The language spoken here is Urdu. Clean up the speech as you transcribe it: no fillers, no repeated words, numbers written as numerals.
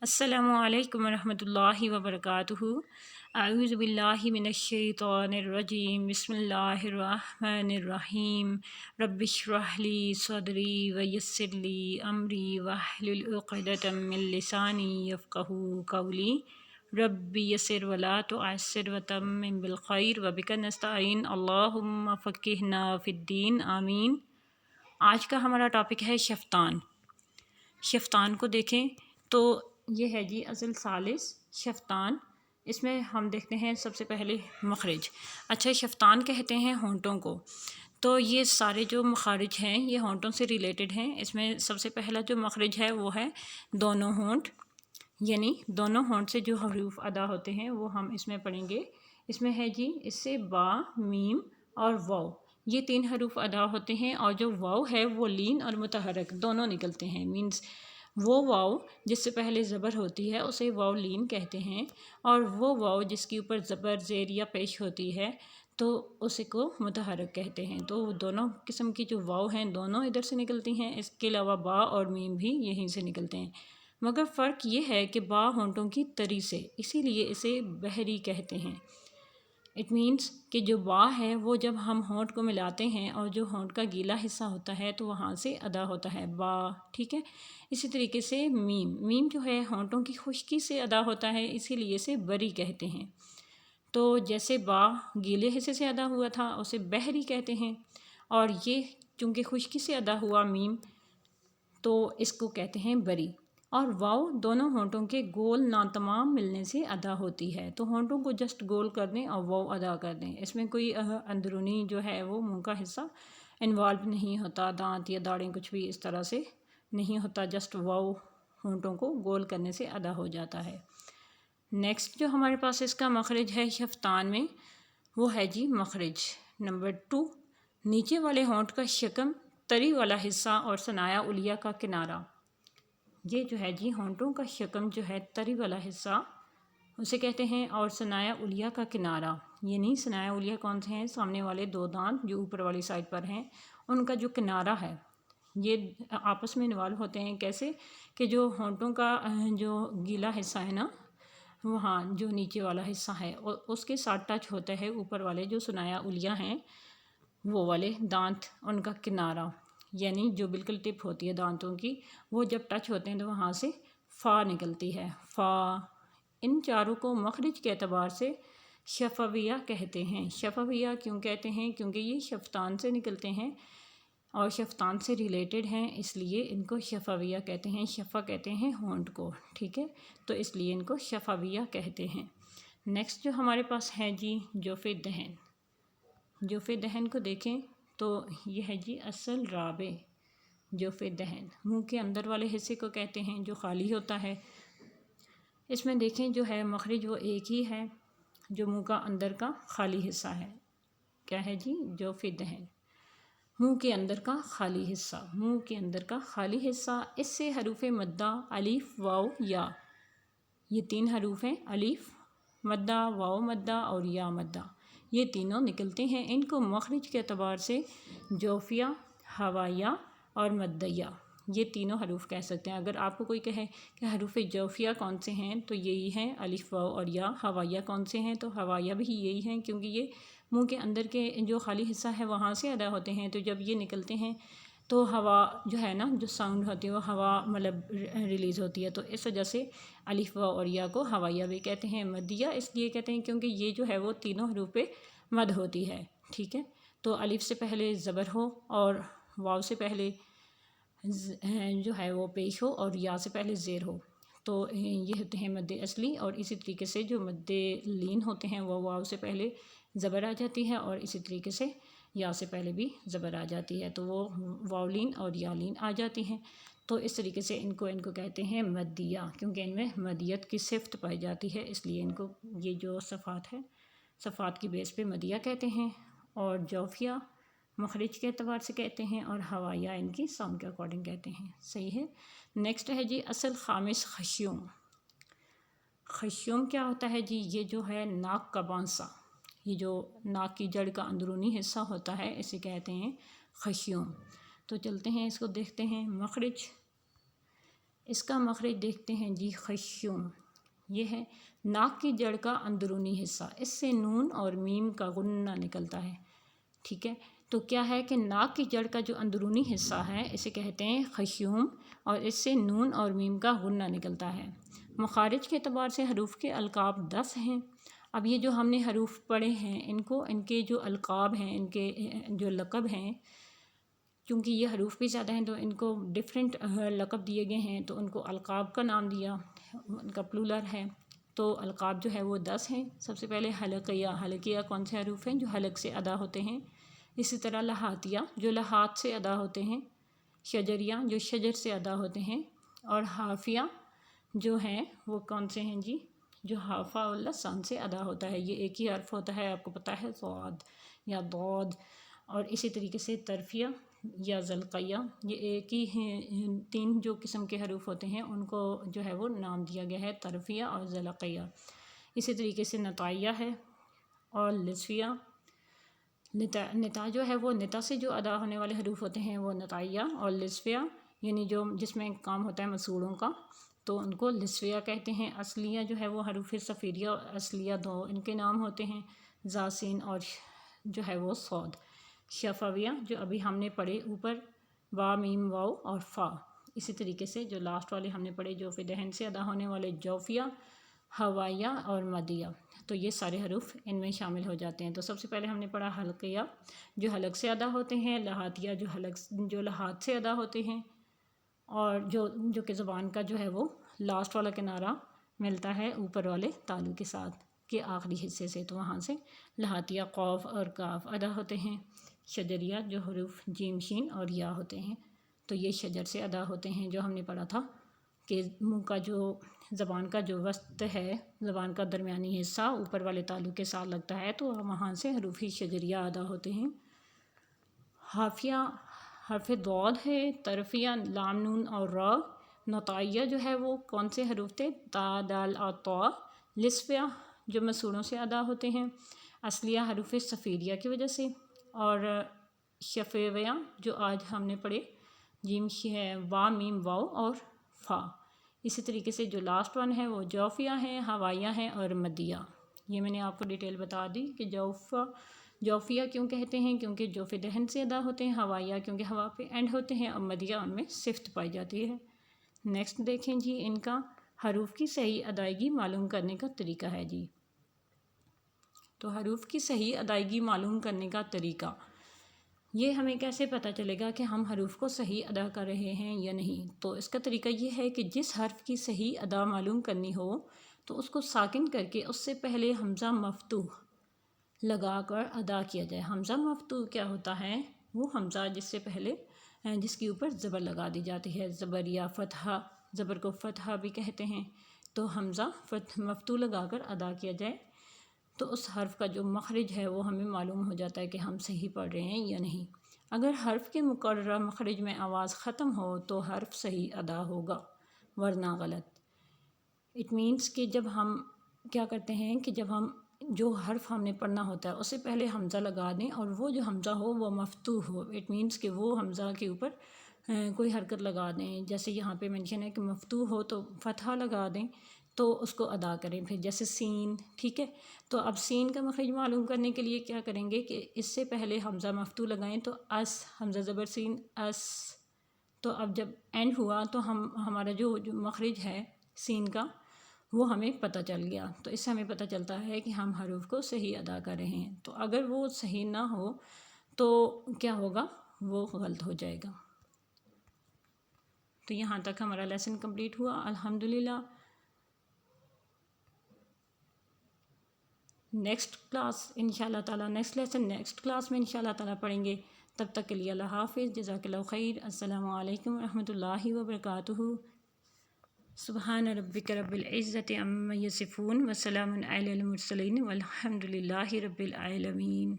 السلام علیکم ورحمۃ اللہ وبرکاتہ۔ اعوذ باللہ من الشیطان الرجیم، بسم اللہ الرحمن الرحیم۔ رب اشرح لی صدری ویسر لی امری واحلل عقدۃ من لسانی یفقہوا قولی۔ رب یسر ولا تعسر وتمم بالخیر وبک نستعین، اللہم فقہنا فی الدین، آمین۔ آج کا ہمارا ٹاپک ہے شفطان۔ شفطان کو دیکھیں تو یہ ہے جی اصل ثالث شفطان۔ اس میں ہم دیکھتے ہیں سب سے پہلے مخرج۔ اچھا، شفطان کہتے ہیں ہونٹوں کو، تو یہ سارے جو مخارج ہیں یہ ہونٹوں سے ریلیٹڈ ہیں۔ اس میں سب سے پہلا جو مخرج ہے وہ ہے دونوں ہونٹ، یعنی دونوں ہونٹ سے جو حروف ادا ہوتے ہیں وہ ہم اس میں پڑھیں گے۔ اس میں ہے جی اس سے با، میم اور واو، یہ تین حروف ادا ہوتے ہیں، اور جو واو ہے وہ لین اور متحرک دونوں نکلتے ہیں۔ مینس وہ واو جس سے پہلے زبر ہوتی ہے اسے واو لین کہتے ہیں، اور وہ واو جس کے اوپر زبر، زیر یا پیش ہوتی ہے تو اسے کو متحرک کہتے ہیں۔ تو دونوں قسم کی جو واو ہیں دونوں ادھر سے نکلتی ہیں، اس کے علاوہ با اور میم بھی یہیں سے نکلتے ہیں، مگر فرق یہ ہے کہ با ہونٹوں کی تری سے، اسی لیے اسے بحری کہتے ہیں۔ اٹ مینس کہ جو با ہے وہ جب ہم ہونٹ کو ملاتے ہیں اور جو ہونٹ کا گیلا حصہ ہوتا ہے تو وہاں سے ادا ہوتا ہے با، ٹھیک ہے۔ اسی طریقے سے میم جو ہے ہونٹوں کی خشکی سے ادا ہوتا ہے، اسی لیے اسے بری کہتے ہیں۔ تو جیسے با گیلے حصے سے ادا ہوا تھا اسے بحری کہتے ہیں، اور یہ چونکہ خشکی سے ادا ہوا میم تو اس کو کہتے ہیں بری۔ اور واو دونوں ہونٹوں کے گول ناتمام ملنے سے ادا ہوتی ہے، تو ہونٹوں کو جسٹ گول کر دیں اور واو ادا کر دیں، اس میں کوئی اندرونی جو ہے وہ منہ کا حصہ انوالو نہیں ہوتا، دانت یا داڑیں کچھ بھی اس طرح سے نہیں ہوتا، جسٹ واو ہونٹوں کو گول کرنے سے ادا ہو جاتا ہے۔ نیکسٹ جو ہمارے پاس اس کا مخرج ہے شفطان میں وہ ہے جی مخرج نمبر 2، نیچے والے ہونٹ کا شکم، تری والا حصہ اور ثنایا علیہ کا کنارہ۔ یہ جو ہے جی ہونٹوں کا شکم جو ہے تری والا حصہ اسے کہتے ہیں، اور ثنایا علیہ کا کنارہ، یعنی ثنایا علیہ کون سے ہیں؟ سامنے والے دو دانت جو اوپر والی سائڈ پر ہیں ان کا جو کنارہ ہے یہ آپس میں انوالو ہوتے ہیں۔ کیسے کہ جو ہونٹوں کا جو گیلا حصہ ہے نا وہاں جو نیچے والا حصہ ہے اس کے ساتھ ٹچ ہوتا ہے اوپر والے جو ثنایا علیہ ہیں وہ والے دانت، ان کا کنارہ، یعنی جو بالکل ٹپ ہوتی ہے دانتوں کی، وہ جب ٹچ ہوتے ہیں تو وہاں سے فا نکلتی ہے، فا۔ ان چاروں کو مخرج کے اعتبار سے شفویہ کہتے ہیں۔ شفویہ کیوں کہتے ہیں؟ کیونکہ یہ شفطان سے نکلتے ہیں اور شفطان سے ریلیٹڈ ہیں، اس لیے ان کو شفویہ کہتے ہیں۔ شفا کہتے ہیں ہونٹ کو، ٹھیک ہے، تو اس لیے ان کو شفویہ کہتے ہیں۔ نیکسٹ جو ہمارے پاس ہے جی جوف دہن۔ جوف دہن کو دیکھیں تو یہ ہے جی اصل رابع جوف دہن، منہ کے اندر والے حصے کو کہتے ہیں جو خالی ہوتا ہے۔ اس میں دیکھیں جو ہے مخرج وہ ایک ہی ہے جو منہ کا اندر کا خالی حصہ ہے، کیا ہے جی جوف دہن، منہ کے اندر کا خالی حصہ، منہ کے اندر کا خالی حصہ۔ اس سے حروف مدہ الف، واو، یا، یہ تین حروف ہیں، الف مدہ، واو مدہ اور یا مدہ، یہ تینوں نکلتے ہیں۔ ان کو مخرج کے اعتبار سے جوفیہ، ہوائیہ اور مدیہ، یہ تینوں حروف کہہ سکتے ہیں۔ اگر آپ کو کوئی کہے کہ حروف جوفیہ کون سے ہیں تو یہی ہیں الف، واو اور یا۔ ہوائیہ کون سے ہیں تو ہوائیہ بھی یہی ہیں، کیونکہ یہ منہ کے اندر کے جو خالی حصہ ہے وہاں سے ادا ہوتے ہیں، تو جب یہ نکلتے ہیں تو ہوا جو ہے نا، جو ساؤنڈ ہوتی ہے وہ ہوا مطلب ریلیز ہوتی ہے، تو اس وجہ سے الف، واو اور یا کو ہوائیہ بھی کہتے ہیں۔ مدیہ اس لیے کہتے ہیں کیونکہ یہ جو ہے وہ تینوں حروف پہ مد ہوتی ہے، ٹھیک ہے، تو الف سے پہلے زبر ہو اور واو سے پہلے جو ہے وہ پیش ہو اور یا سے پہلے زیر ہو، تو یہ ہوتے ہیں مد اصلی۔ اور اسی طریقے سے جو مد لین ہوتے ہیں وہ واو سے پہلے زبر آ جاتی ہے، اور اسی طریقے سے یا سے پہلے بھی زبر آ جاتی ہے، تو وہ واو لین اور یا لین آ جاتی ہیں۔ تو اس طریقے سے ان کو کہتے ہیں مدیہ، کیونکہ ان میں مدیت کی صفت پائی جاتی ہے، اس لیے ان کو یہ جو صفات ہے صفات کی بیس پہ مدیہ کہتے ہیں۔ اور جوفیہ مخرج کے اعتبار سے کہتے ہیں، اور ہوائیہ ان کی ساؤنڈ کے اکارڈنگ کہتے ہیں، صحیح ہے۔ نیکسٹ ہے جی اصل خامس خشیوم۔ خشیوم کیا ہوتا ہے جی؟ یہ جو ہے ناک کا بانسا، یہ جو ناک کی جڑ کا اندرونی حصہ ہوتا ہے اسے کہتے ہیں خشیوم۔ تو چلتے ہیں اس کو دیکھتے ہیں۔ مخرج اس کا مخرج دیکھتے ہیں جی خشوم، یہ ہے ناک کی جڑ کا اندرونی حصہ، اس سے نون اور میم کا غنہ نکلتا ہے، ٹھیک ہے۔ تو کیا ہے کہ ناک کی جڑ کا جو اندرونی حصہ ہے اسے کہتے ہیں خشوم، اور اس سے نون اور میم کا غنہ نکلتا ہے۔ مخارج کے اعتبار سے حروف کے القاب 10 ہیں۔ اب یہ جو ہم نے حروف پڑھے ہیں ان کے جو القاب ہیں، ان کے جو لقب ہیں، چونکہ یہ حروف بھی زیادہ ہیں تو ان کو ڈفرینٹ لقب دیے گئے ہیں، تو ان کو القاب کا نام دیا، ان کا پلورل ہے۔ تو القاب جو ہے وہ 10 ہیں۔ سب سے پہلے حلقیہ، حلقیہ کون سے حروف ہیں جو حلق سے ادا ہوتے ہیں؟ اسی طرح لہاتیہ جو لہات سے ادا ہوتے ہیں، شجریہ جو شجر سے ادا ہوتے ہیں، اور حافیہ جو ہیں وہ کون سے ہیں جی؟ جو حافہ اللہ سان سے ادا ہوتا ہے، یہ ایک ہی حرف ہوتا ہے، آپ کو پتہ ہے، صاد یا ضاد۔ اور اسی طریقے سے طرفیہ یا زلقیہ، یہ ایک ہی ہیں، 3 جو قسم کے حروف ہوتے ہیں ان کو جو ہے وہ نام دیا گیا ہے، طرفیہ اور زلقیہ۔ اسی طریقے سے نتائیہ ہے اور لسفیہ۔ نتا جو ہے وہ نتا سے جو ادا ہونے والے حروف ہوتے ہیں وہ نتائیہ، اور لسفیہ یعنی جو جس میں کام ہوتا ہے مسوڑوں کا تو ان کو لسفیہ کہتے ہیں۔ اصلیہ جو ہے وہ حروف صفیریہ اور اصلیہ 2 ان کے نام ہوتے ہیں، زاسین اور جو ہے وہ صاد۔ شفویہ جو ابھی ہم نے پڑھے اوپر، وا میم واو اور فا۔ اسی طریقے سے جو لاسٹ والے ہم نے پڑھے جوف دہن سے ادا ہونے والے، جوفیہ، ہوائیہ اور مدیہ، تو یہ سارے حروف ان میں شامل ہو جاتے ہیں۔ تو سب سے پہلے ہم نے پڑھا حلقیہ جو حلق سے ادا ہوتے ہیں، لہاتیہ جو لہات سے ادا ہوتے ہیں، اور جو کہ زبان کا جو ہے وہ لاسٹ والا کنارہ ملتا ہے اوپر والے تالو کے ساتھ کے آخری حصے سے، تو وہاں سے لہاتیہ قوف اور کاف ادا ہوتے ہیں۔ شجریہ جو حروف جیم شین اور یا ہوتے ہیں، تو یہ شجر سے ادا ہوتے ہیں، جو ہم نے پڑھا تھا کہ منہ کا جو زبان کا جو وسط ہے، زبان کا درمیانی حصہ اوپر والے تالو کے ساتھ لگتا ہے، تو وہاں سے حروف شجریہ ادا ہوتے ہیں۔ حافیہ حرف ضاد ہے، طرفیہ لام نون اور را۔ نتائیہ جو ہے وہ کون سے حروف تھے؟ تا دال اور طا۔ لسفیہ جو مسوڑوں سے ادا ہوتے ہیں، اصلیہ حروف صفیریہ کی وجہ سے، اور شفویہ جو آج ہم نے پڑھے جیم وا میم واو اور فا۔ اسی طریقے سے جو لاسٹ ون ہے وہ جوفیہ ہے، ہوائیہ ہے اور مدیہ۔ یہ میں نے آپ کو ڈیٹیل بتا دی کہ جوفیہ کیوں کہتے ہیں، کیونکہ جوف دہن سے ادا ہوتے ہیں، ہوائیہ کیونکہ ہوا پہ اینڈ ہوتے ہیں، اور مدیہ ان میں صفت پائی جاتی ہے۔ نیکسٹ دیکھیں جی، ان کا حروف کی صحیح ادائیگی معلوم کرنے کا طریقہ ہے جی۔ تو حروف کی صحیح ادائیگی معلوم کرنے کا طریقہ، یہ ہمیں کیسے پتہ چلے گا کہ ہم حروف کو صحیح ادا کر رہے ہیں یا نہیں؟ تو اس کا طریقہ یہ ہے کہ جس حرف کی صحیح ادا معلوم کرنی ہو تو اس کو ساکن کر کے اس سے پہلے حمزہ مفتوح لگا کر ادا کیا جائے۔ حمزہ مفتوح کیا ہوتا ہے؟ وہ حمزہ جس سے پہلے جس کے اوپر زبر لگا دی جاتی ہے، زبر یا فتحہ، زبر کو فتحہ بھی کہتے ہیں، تو حمزہ مفتوح لگا کر ادا کیا جائے تو اس حرف کا جو مخرج ہے وہ ہمیں معلوم ہو جاتا ہے کہ ہم صحیح پڑھ رہے ہیں یا نہیں۔ اگر حرف کے مقررہ مخرج میں آواز ختم ہو تو حرف صحیح ادا ہوگا، ورنہ غلط۔ اٹ مینس کہ جب ہم کیا کرتے ہیں کہ جب ہم جو حرف ہم نے پڑھنا ہوتا ہے اس سے پہلے حمزہ لگا دیں، اور وہ جو حمزہ ہو وہ مفتوح ہو، اٹ مینس کہ وہ حمزہ کے اوپر کوئی حرکت لگا دیں، جیسے یہاں پہ مینشن ہے کہ مفتوح ہو تو فتحہ لگا دیں تو اس کو ادا کریں۔ پھر جیسے سین، ٹھیک ہے، تو اب سین کا مخرج معلوم کرنے کے لیے کیا کریں گے کہ اس سے پہلے حمزہ مفتوح لگائیں تو اس، حمزہ زبر سین اس، تو اب جب اینڈ ہوا تو ہمارا جو مخرج ہے سین کا وہ ہمیں پتہ چل گیا، تو اس سے ہمیں پتہ چلتا ہے کہ ہم حروف کو صحیح ادا کر رہے ہیں۔ تو اگر وہ صحیح نہ ہو تو کیا ہوگا؟ وہ غلط ہو جائے گا۔ تو یہاں تک ہمارا لیسن کمپلیٹ ہوا الحمدللہ۔ نیکسٹ کلاس انشاءاللہ تعالیٰ، نیکسٹ لیسن نیکسٹ کلاس میں انشاءاللہ تعالیٰ پڑھیں گے۔ تب تک کے لیے اللہ حافظ، جزاک اللہ خیر، السلام علیکم ورحمۃ اللہ وبرکاتہ۔ سبحان ربک رب العزت عما یصفون وسلام علی المرسلین والحمد للہ رب العالمین۔